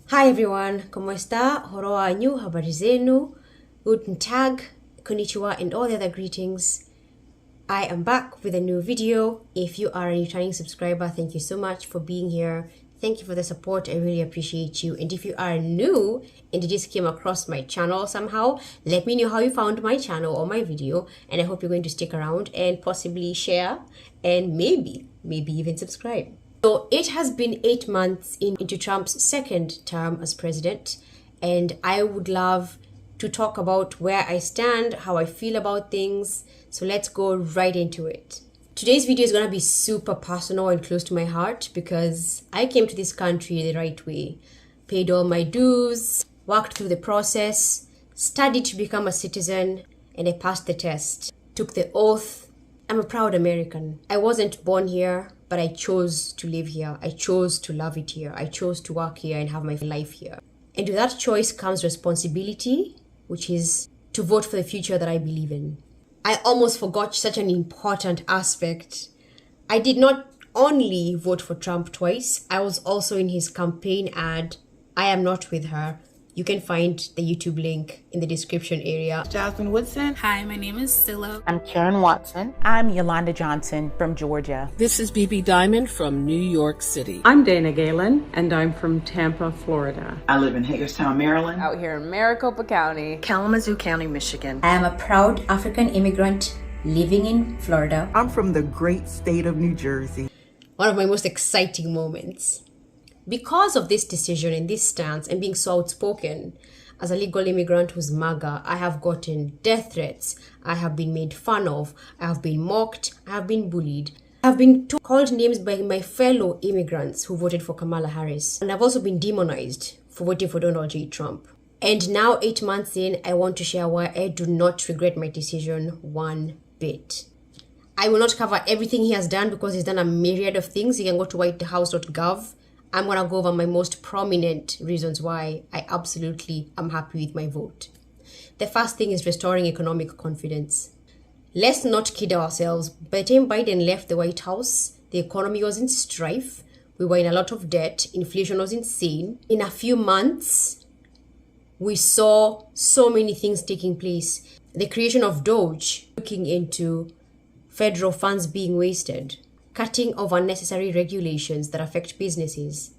Hi everyone, ¿cómo está? Horo anyu, habari zenu, guten tag, konnichiwa, and all the other greetings. I am back with a new video. If you are a returning subscriber, thank you so much for being here. Thank you for the support. I really appreciate you. And if you are new and you just came across my channel somehow, let me know how you found my channel or my video. And I hope you're going to stick around and possibly share and maybe even subscribe. So it has been 8 months into Trump's second term as president, and I would love to talk about where I stand, how I feel about things. So let's go right into it. Today's video is going to be super personal and close to my heart because I came to this country the right way, paid all my dues, worked through the process, studied to become a citizen, and I passed the test, took the oath. I'm a proud American. I wasn't born here, but I chose to live here. I chose to love it here. I chose to work here and have my life here. And with that choice comes responsibility, which is to vote for the future that I believe in. I almost forgot such an important aspect. I did not only vote for Trump twice, I was also in his campaign ad, I am not with her. You can find the YouTube link in the description area. Jasmine Woodson. Hi, my name is Silla. I'm Karen Watson. I'm Yolanda Johnson from Georgia. This is BB Diamond from New York City. I'm Dana Galen, and I'm from Tampa, Florida. I live in Hagerstown, Maryland. Out here in Maricopa County. Kalamazoo County, Michigan. I am a proud African immigrant living in Florida. I'm from the great state of New Jersey. One of my most exciting moments. Because of this decision and this stance and being so outspoken, as a legal immigrant who's MAGA, I have gotten death threats. I have been made fun of. I have been mocked. I have been bullied. I have been called names by my fellow immigrants who voted for Kamala Harris. And I've also been demonized for voting for Donald J. Trump. And now, 8 months in, I want to share why I do not regret my decision one bit. I will not cover everything he has done because he's done a myriad of things. You can go to whitehouse.gov. I'm going to go over my most prominent reasons why I absolutely am happy with my vote. The first thing is restoring economic confidence. Let's not kid ourselves. By the time Biden left the White House, the economy was in strife. We were in a lot of debt. Inflation was insane. In a few months, we saw so many things taking place. The creation of Doge, looking into federal funds being wasted, cutting of unnecessary regulations that affect businesses,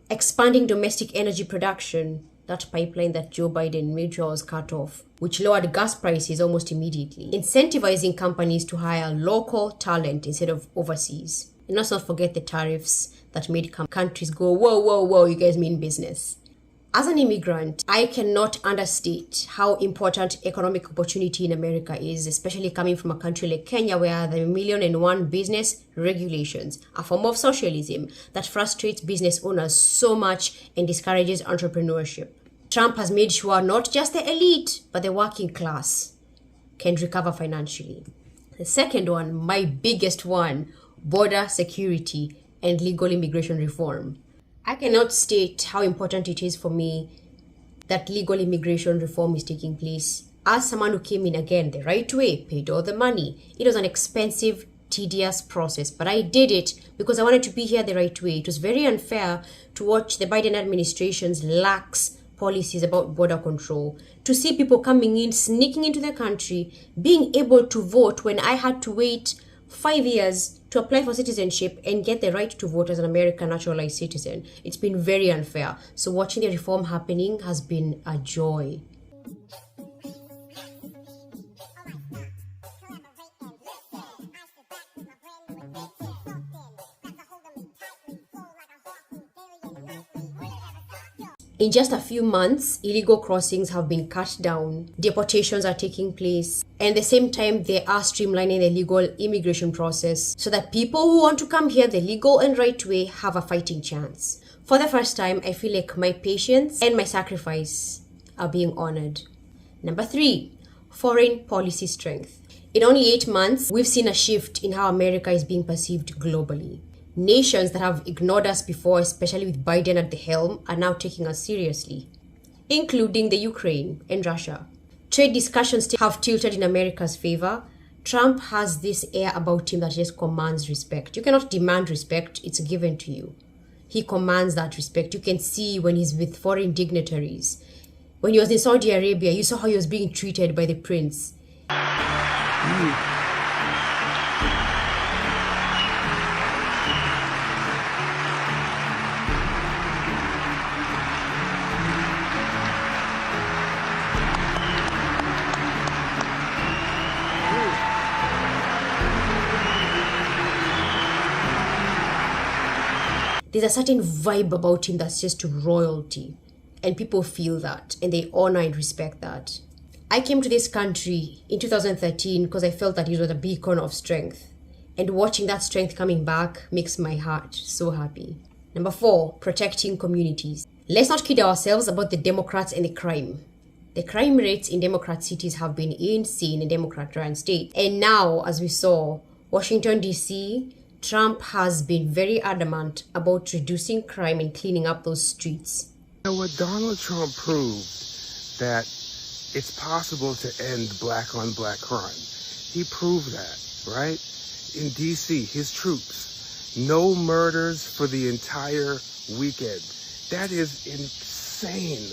expanding domestic energy production, that pipeline that Joe Biden made sure was cut off, which lowered gas prices almost immediately, incentivizing companies to hire local talent instead of overseas. And let's not forget the tariffs that made countries go, whoa, you guys mean business. As an immigrant, I cannot understate how important economic opportunity in America is, especially coming from a country like Kenya where there are 1,000,001 business regulations, a form of socialism that frustrates business owners so much and discourages entrepreneurship. Trump has made sure not just the elite, but the working class can recover financially. The second one, my biggest one, border security and legal immigration reform. I cannot state how important it is for me that legal immigration reform is taking place. As someone who came in again the right way, paid all the money. It was an expensive, tedious process, but I did it because I wanted to be here the right way. It was very unfair to watch the Biden administration's lax policies about border control, to see people coming in, sneaking into the country, being able to vote when I had to wait 5 years to apply for citizenship and get the right to vote as an American naturalized citizen. It's been very unfair. So watching the reform happening has been a joy. In just a few months, illegal crossings have been cut down, deportations are taking place, and at the same time, they are streamlining the legal immigration process so that people who want to come here the legal and right way have a fighting chance. For the first time, I feel like my patience and my sacrifice are being honored. Number 3, foreign policy strength. In only 8 months, we've seen a shift in how America is being perceived globally. Nations that have ignored us before, especially with Biden at the helm, are now taking us seriously, including the Ukraine and Russia. Trade discussions have tilted in America's favor. Trump has this air about him that just commands respect. You cannot demand respect, it's given to you. he commands that respect. You can see when he's with foreign dignitaries. When he was in Saudi Arabia, you saw how he was being treated by the prince. There's a certain vibe about him that's just royalty. And people feel that and they honor and respect that. I came to this country in 2013 because I felt that it was a beacon of strength. And watching that strength coming back makes my heart so happy. Number 4, protecting communities. Let's not kid ourselves about the Democrats and the crime. The crime rates in Democrat cities have been insane in Democrat-run states. And now, as we saw, Washington, D.C., Trump has been very adamant about reducing crime and cleaning up those streets. You know what, Donald Trump proved that it's possible to end black on black crime. He proved that, right? In D.C., his troops, no murders for the entire weekend. That is insane.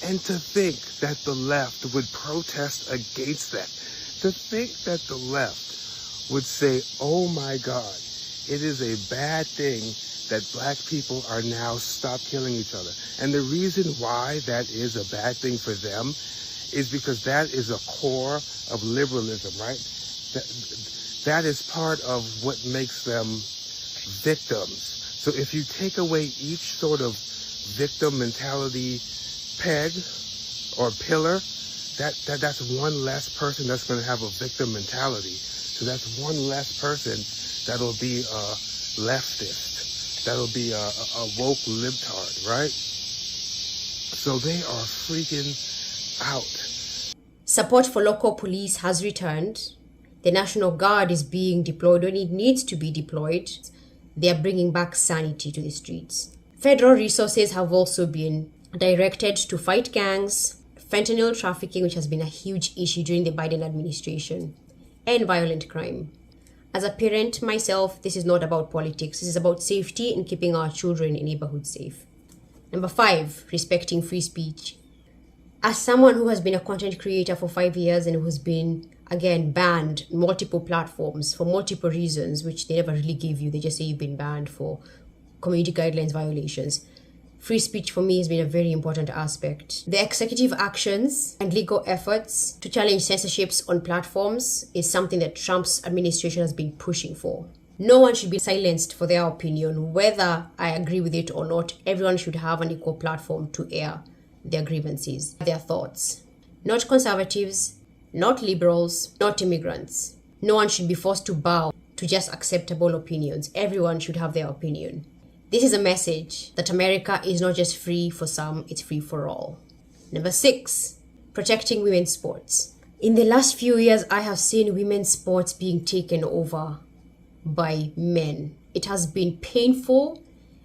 And to think that the left would protest against that, to think that the left would say, oh my God, it is a bad thing that black people are now stop killing each other. And the reason why that is a bad thing for them is because that is a core of liberalism, right? That is part of what makes them victims. So if you take away each sort of victim mentality peg or pillar, that's one less person that's going to have a victim mentality. So that's one less person that'll be a leftist. That'll be a woke libtard, right? So they are freaking out. Support for local police has returned. The National Guard is being deployed when it needs to be deployed. They are bringing back sanity to the streets. Federal resources have also been directed to fight gangs, fentanyl trafficking, which has been a huge issue during the Biden administration, and violent crime. As a parent myself, this is not about politics. This is about safety and keeping our children in neighborhoods safe. Number 5, respecting free speech. As someone who has been a content creator for 5 years and who has been, again, banned on multiple platforms for multiple reasons, which they never really give you. They just say you've been banned for community guidelines violations. Free speech for me has been a very important aspect. The executive actions and legal efforts to challenge censorships on platforms is something that Trump's administration has been pushing for. No one should be silenced for their opinion, whether I agree with it or not. Everyone should have an equal platform to air their grievances, their thoughts. Not conservatives, not liberals, not immigrants. No one should be forced to bow to just acceptable opinions. Everyone should have their opinion. This is a message that America is not just free for some, it's free for all. Number 6, protecting women's sports. In the last few years, I have seen women's sports being taken over by men. It has been painful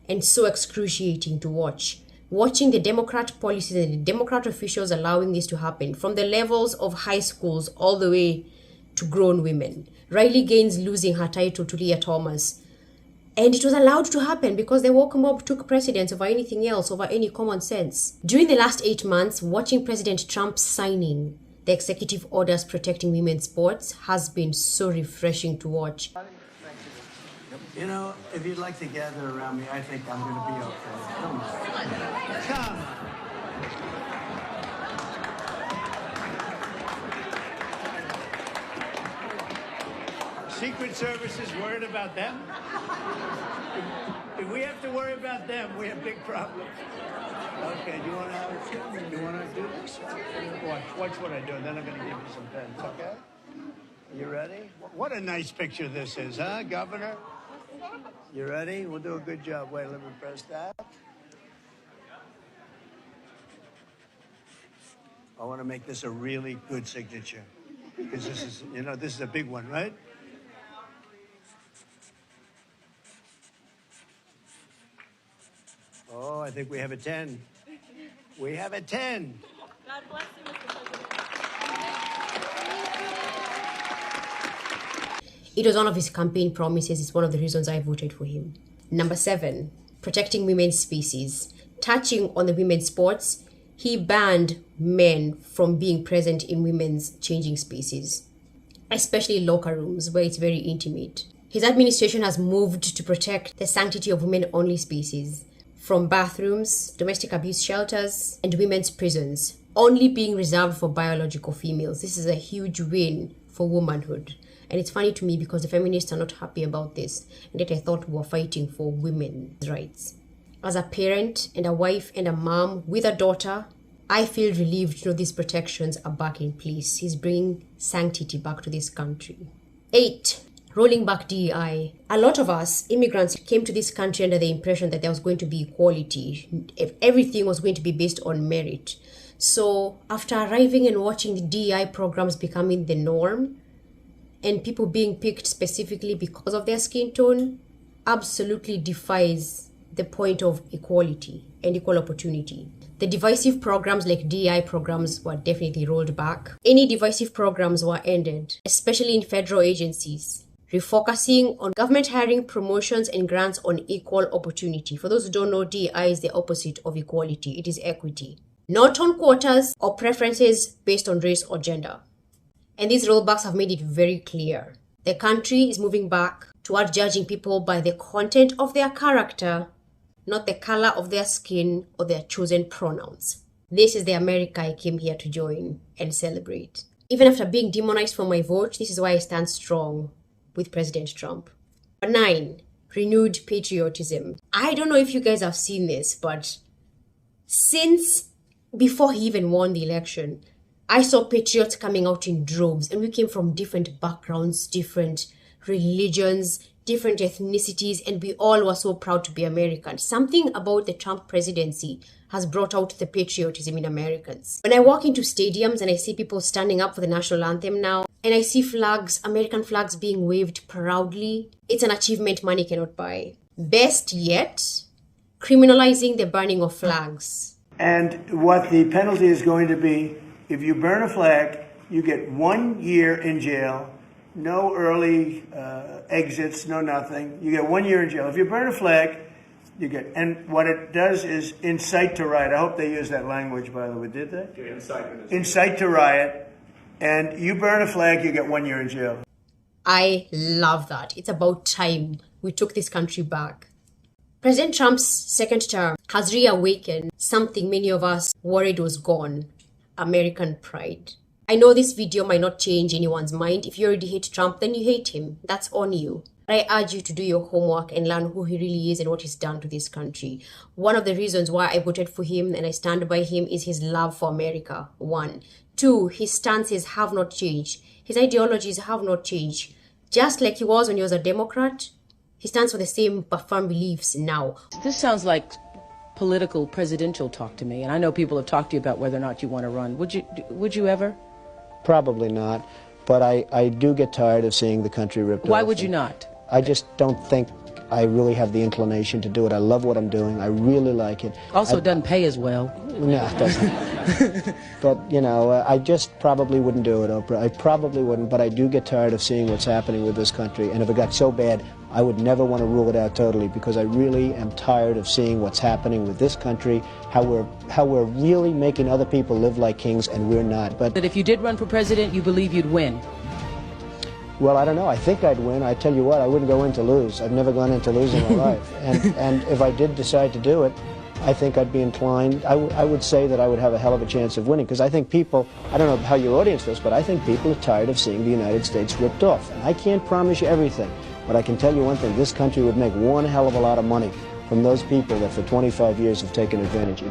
and so excruciating to watch. Watching the Democrat policies and the Democrat officials allowing this to happen from the levels of high schools all the way to grown women. Riley Gaines losing her title to Leah Thomas. And it was allowed to happen because the woke mob took precedence over anything else, over any common sense. During the last 8 months, watching President Trump signing the executive orders protecting women's sports has been so refreshing to watch. You know, if you'd like to gather around me, I think I'm going to be okay. Come on. Come on. Secret Service is worried about them? If we have to worry about them, we have big problems. Okay, do you want to do this? Watch what I do, and then I'm going to give you some pens, okay? You ready? What a nice picture this is, huh, Governor? You ready? We'll do a good job. Wait, let me press that. I want to make this a really good signature. Because this is, this is a big one, right? Oh, I think we have a 10. We have a 10. God bless you, Mr. President. It was one of his campaign promises. It's one of the reasons I voted for him. Number 7, protecting women's species. Touching on the women's sports, he banned men from being present in women's changing species, especially locker rooms where it's very intimate. His administration has moved to protect the sanctity of women-only species, from bathrooms, domestic abuse shelters, and women's prisons, only being reserved for biological females. This is a huge win for womanhood. And it's funny to me because the feminists are not happy about this, and yet I thought we were fighting for women's rights. As a parent and a wife and a mom with a daughter, I feel relieved to know these protections are back in place. He's bringing sanctity back to this country. 8. Rolling back DEI. A lot of us immigrants came to this country under the impression that there was going to be equality. Everything was going to be based on merit. So after arriving and watching the DEI programs becoming the norm, and people being picked specifically because of their skin tone, absolutely defies the point of equality and equal opportunity. The divisive programs like DEI programs were definitely rolled back. Any divisive programs were ended, especially in federal agencies, refocusing on government hiring, promotions, and grants on equal opportunity. For those who don't know, DEI is the opposite of equality. It is equity. Not on quotas or preferences based on race or gender. And these rollbacks have made it very clear. The country is moving back toward judging people by the content of their character, not the color of their skin or their chosen pronouns. This is the America I came here to join and celebrate. Even after being demonized for my vote, this is why I stand strong with President Trump. 9. Renewed patriotism. I don't know if you guys have seen this, but since before he even won the election, I saw patriots coming out in droves, and we came from different backgrounds, different religions, different ethnicities, and we all were so proud to be American. Something about the Trump presidency has brought out the patriotism in Americans. When I walk into stadiums and I see people standing up for the national anthem now, and I see flags, American flags being waved proudly, it's an achievement money cannot buy. Best yet, criminalizing the burning of flags. And what the penalty is going to be, if you burn a flag, you get 1 year in jail, no early exits, no nothing. You get 1 year in jail. If you burn a flag, you get, and what it does is incite to riot. I hope they used that language, by the way, did they? Incite to riot. And you burn a flag, you get 1 year in jail. I love that. It's about time we took this country back. President Trump's second term has reawakened something many of us worried was gone: American pride. I know this video might not change anyone's mind. If you already hate Trump, then you hate him. That's on you. But I urge you to do your homework and learn who he really is and what he's done to this country. One of the reasons why I voted for him and I stand by him is his love for America. 1. 2, his stances have not changed. His ideologies have not changed. Just like he was when he was a Democrat, he stands for the same but firm beliefs now. This sounds like political presidential talk to me, and I know people have talked to you about whether or not you want to run. Would you ever? Probably not, but I do get tired of seeing the country ripped off. Why would you not? I just don't think I really have the inclination to do it. I love what I'm doing. I really like it. Also, it doesn't pay as well. No, it doesn't. But, you know, I just probably wouldn't do it, Oprah. I probably wouldn't, but I do get tired of seeing what's happening with this country. And if it got so bad, I would never want to rule it out totally, because I really am tired of seeing what's happening with this country, how we're really making other people live like kings and we're not. But if you did run for president, you believe you'd win? Well, I don't know. I think I'd win. I tell you what, I wouldn't go in to lose. I've never gone in to lose in my life. And if I did decide to do it, I think I'd be inclined, I would say that I would have a hell of a chance of winning, because I think people, I don't know how your audience feels, but I think people are tired of seeing the United States ripped off. And I can't promise you everything, but I can tell you one thing: this country would make one hell of a lot of money from those people that for 25 years have taken advantage.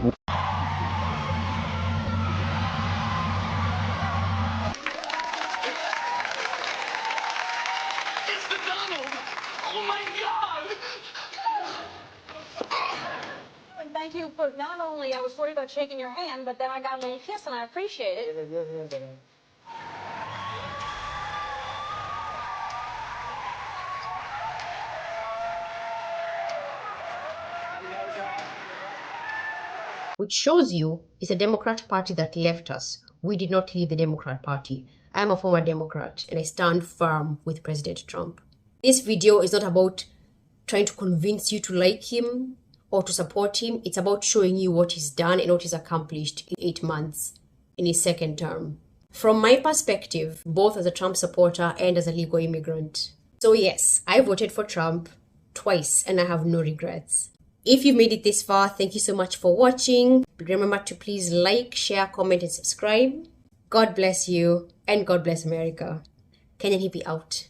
Thank you, but not only I was worried about shaking your hand, but then I got a little kiss and I appreciate it. Which shows you it's a Democrat Party that left us. We did not leave the Democrat Party. I am a former Democrat and I stand firm with President Trump. This video is not about trying to convince you to like him or to support him. It's about showing you what he's done and what he's accomplished in 8 months in his second term. From my perspective, both as a Trump supporter and as a legal immigrant. So yes, I voted for Trump twice and I have no regrets. If you've made it this far, thank you so much for watching. Remember to please like, share, comment, and subscribe. God bless you and God bless America. Kenyan Hippie out.